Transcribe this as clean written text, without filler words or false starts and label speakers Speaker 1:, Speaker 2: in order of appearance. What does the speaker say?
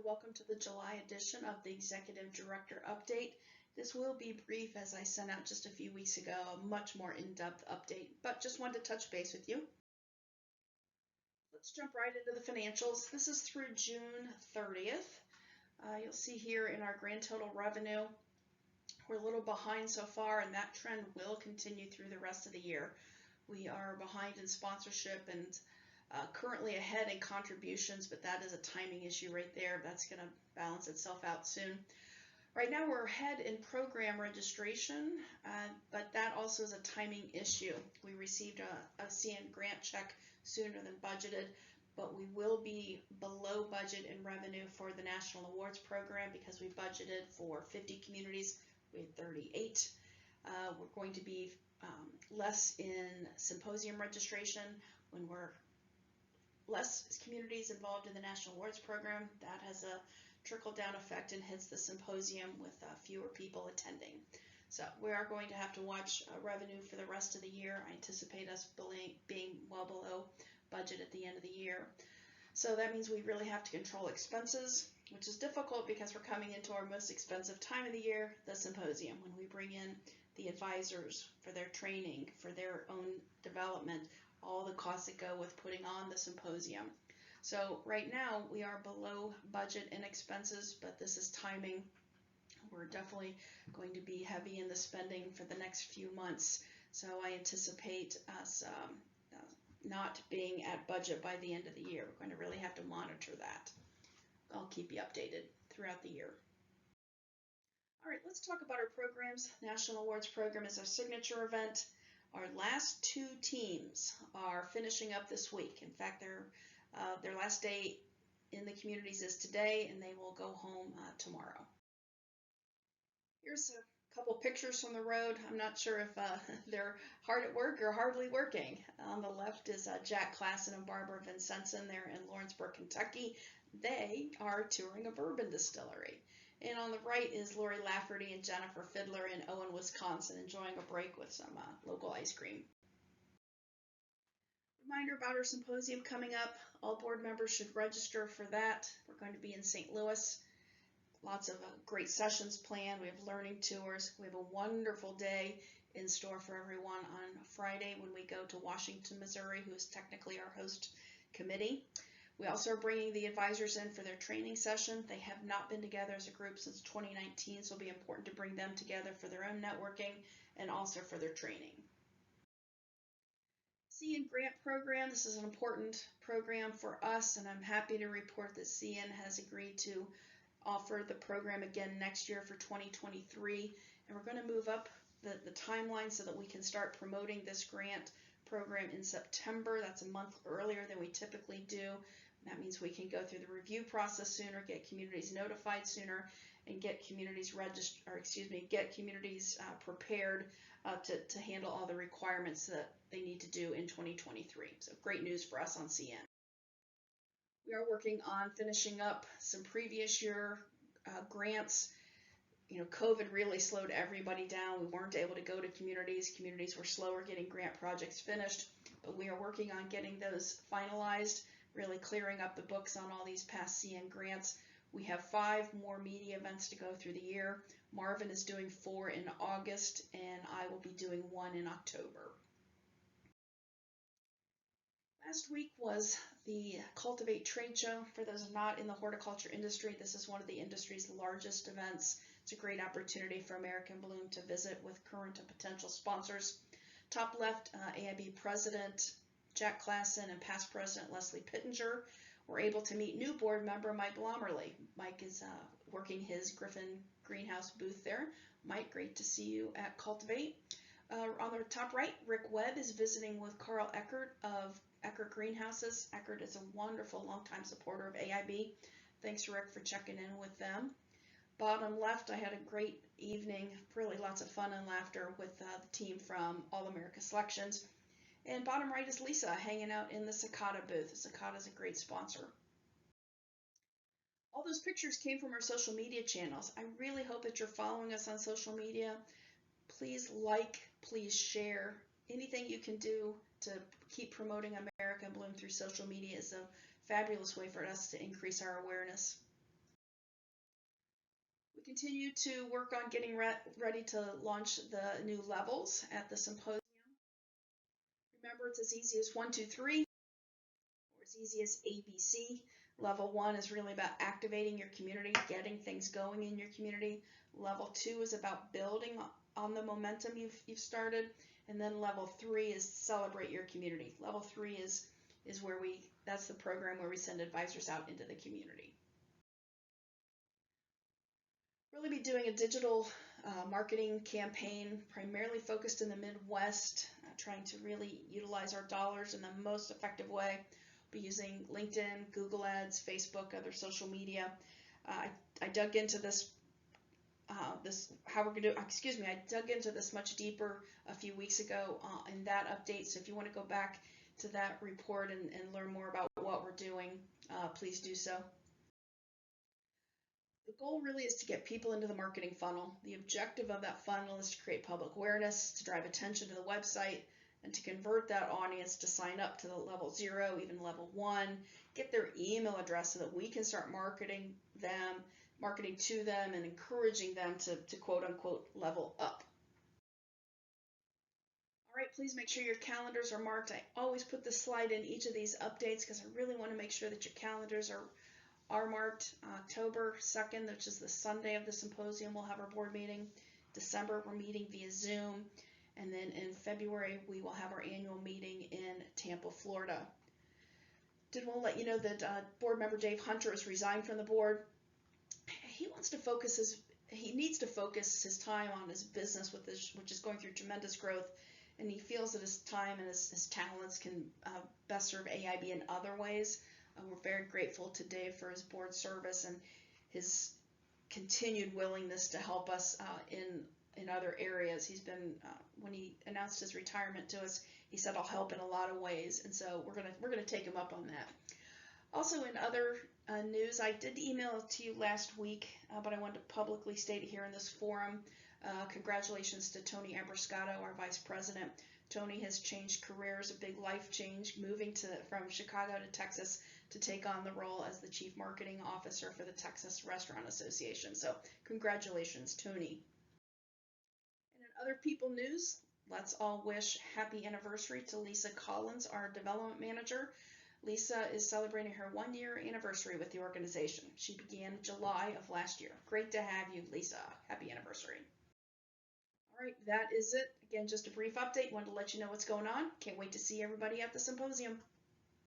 Speaker 1: Welcome to the July edition of the Executive Director Update. This will be brief as I sent out just a few weeks ago a much more in-depth update, but just wanted to touch base with you. Let's jump right into the financials. This is through June 30th. You'll see here in our grand total revenue, we're a little behind so far, and that trend will continue through the rest of the year. We are behind in sponsorship and currently ahead in contributions, but that is a timing issue right there. That's going to balance itself out soon. Right now we're ahead in program registration, but that also is a timing issue. We received a CN grant check sooner than budgeted, but we will be below budget in revenue for the National Awards Program because we budgeted for 50 communities. We had 38. We're going to be less in symposium registration when we're less communities involved in the National Awards Program. That has a trickle-down effect and hits the symposium with fewer people attending. So we are going to have to watch revenue for the rest of the year. I anticipate us being well below budget at the end of the year. So that means we really have to control expenses, which is difficult because we're coming into our most expensive time of the year, the symposium, when we bring in the advisors for their training, for their own development, all the costs that go with putting on the symposium. So right now we are below budget in expenses, but this is timing. We're definitely going to be heavy in the spending for the next few months. So I anticipate us not being at budget by the end of the year. We're going to really have to monitor that. I'll keep you updated throughout the year. All right, let's talk about our programs. National Awards Program is our signature event. Our last two teams are finishing up this week. In fact, their last day in the communities is today, and they will go home tomorrow. Here's a couple pictures from the road. I'm not sure if they're hard at work or hardly working. On the left is Jack Klassen and Barbara Vincenson. They're in Lawrenceburg, Kentucky. They are touring a bourbon distillery. And on the right is Lori Lafferty and Jennifer Fiddler in Owen, Wisconsin, enjoying a break with some local ice cream. Reminder about our symposium coming up. All board members should register for that. We're going to be in St. Louis. Lots of great sessions planned. We have learning tours. We have a wonderful day in store for everyone on Friday when we go to Washington, Missouri, who is technically our host committee. We also are bringing the advisors in for their training session. They have not been together as a group since 2019, so it'll be important to bring them together for their own networking and also for their training. CN Grant Program, this is an important program for us, and I'm happy to report that CN has agreed to offer the program again next year for 2023, and we're going to move up the timeline so that we can start promoting this grant program in September. That's a month earlier than we typically do. That means we can go through the review process sooner, get communities notified sooner, and get communities prepared to handle all the requirements that they need to do in 2023. So great news for us on CN. We are working on finishing up some previous year grants. You know, COVID really slowed everybody down. We weren't able to go to communities. Communities were slower getting grant projects finished, but we are working on getting those finalized, really clearing up the books on all these past CN grants. We have 5 more media events to go through the year. Marvin is doing 4 in August, and I will be doing 1 in October. Last week was the Cultivate trade show. For those not in the horticulture industry, this is one of the industry's largest events. It's a great opportunity for American Bloom to visit with current and potential sponsors. Top left, AIB President Jack Klassen and past President Leslie Pittenger were able to meet new board member Mike Lomerly. Mike is working his Griffin greenhouse booth there. Mike, great to see you at Cultivate. On the top right, Rick Webb is visiting with Carl Eckert of Eckert Greenhouses. Eckert is a wonderful longtime supporter of AIB. Thanks, Rick, for checking in with them. Bottom left, I had a great evening, really lots of fun and laughter with the team from All America Selections. And bottom right is Lisa hanging out in the Cicada booth. Cicada is a great sponsor. All those pictures came from our social media channels. I really hope that you're following us on social media. Please like, please share. Anything you can do to keep promoting American Bloom through social media is a fabulous way for us to increase our awareness. We continue to work on getting ready to launch the new levels at the symposium. Remember, it's as easy as 1, 2, 3, or as easy as ABC. Level 1 is really about activating your community, getting things going in your community. Level 2 is about building on the momentum you've started. And then level 3 is celebrate your community. Level 3 is where that's the program where we send advisors out into the community. Really be doing a digital marketing campaign primarily focused in the Midwest, trying to really utilize our dollars in the most effective way. Be using LinkedIn, Google Ads, Facebook, other social media. I dug into this I dug into this much deeper a few weeks ago in that update. So if you want to go back to that report and learn more about what we're doing, please do so. The goal really is to get people into the marketing funnel. The objective of that funnel is to create public awareness, to drive attention to the website, and to convert that audience to sign up to the level 0, even level 1, get their email address so that we can start marketing to them and encouraging them to quote unquote level up. All right, please make sure your calendars are marked. I always put this slide in each of these updates because I really want to make sure that your calendars are marked. October 2nd, which is the Sunday of the symposium, we'll have our board meeting. December, we're meeting via Zoom. And then in February, we will have our annual meeting in Tampa, Florida. Did want to let you know that board member Dave Hunter has resigned from the board. He needs to focus his time on his business, which is going through tremendous growth, and he feels that his time and his talents can best serve AIB in other ways. We're very grateful to Dave for his board service and his continued willingness to help us in other areas. He's been when he announced his retirement to us, he said, "I'll help in a lot of ways," and so we're gonna take him up on that. Also, in other news, I did email it to you last week, but I wanted to publicly state it here in this forum. Congratulations to Tony Abrascato, our vice president. Tony has changed careers, a big life change, moving from Chicago to Texas to take on the role as the chief marketing officer for the Texas Restaurant Association. So congratulations, Tony. And in other people news, let's all wish happy anniversary to Lisa Collins, our development manager. Lisa is celebrating her 1-year anniversary with the organization. She began in July of last year. Great to have you, Lisa. Happy anniversary. All right, that is it. Again, just a brief update. Wanted to let you know what's going on. Can't wait to see everybody at the symposium.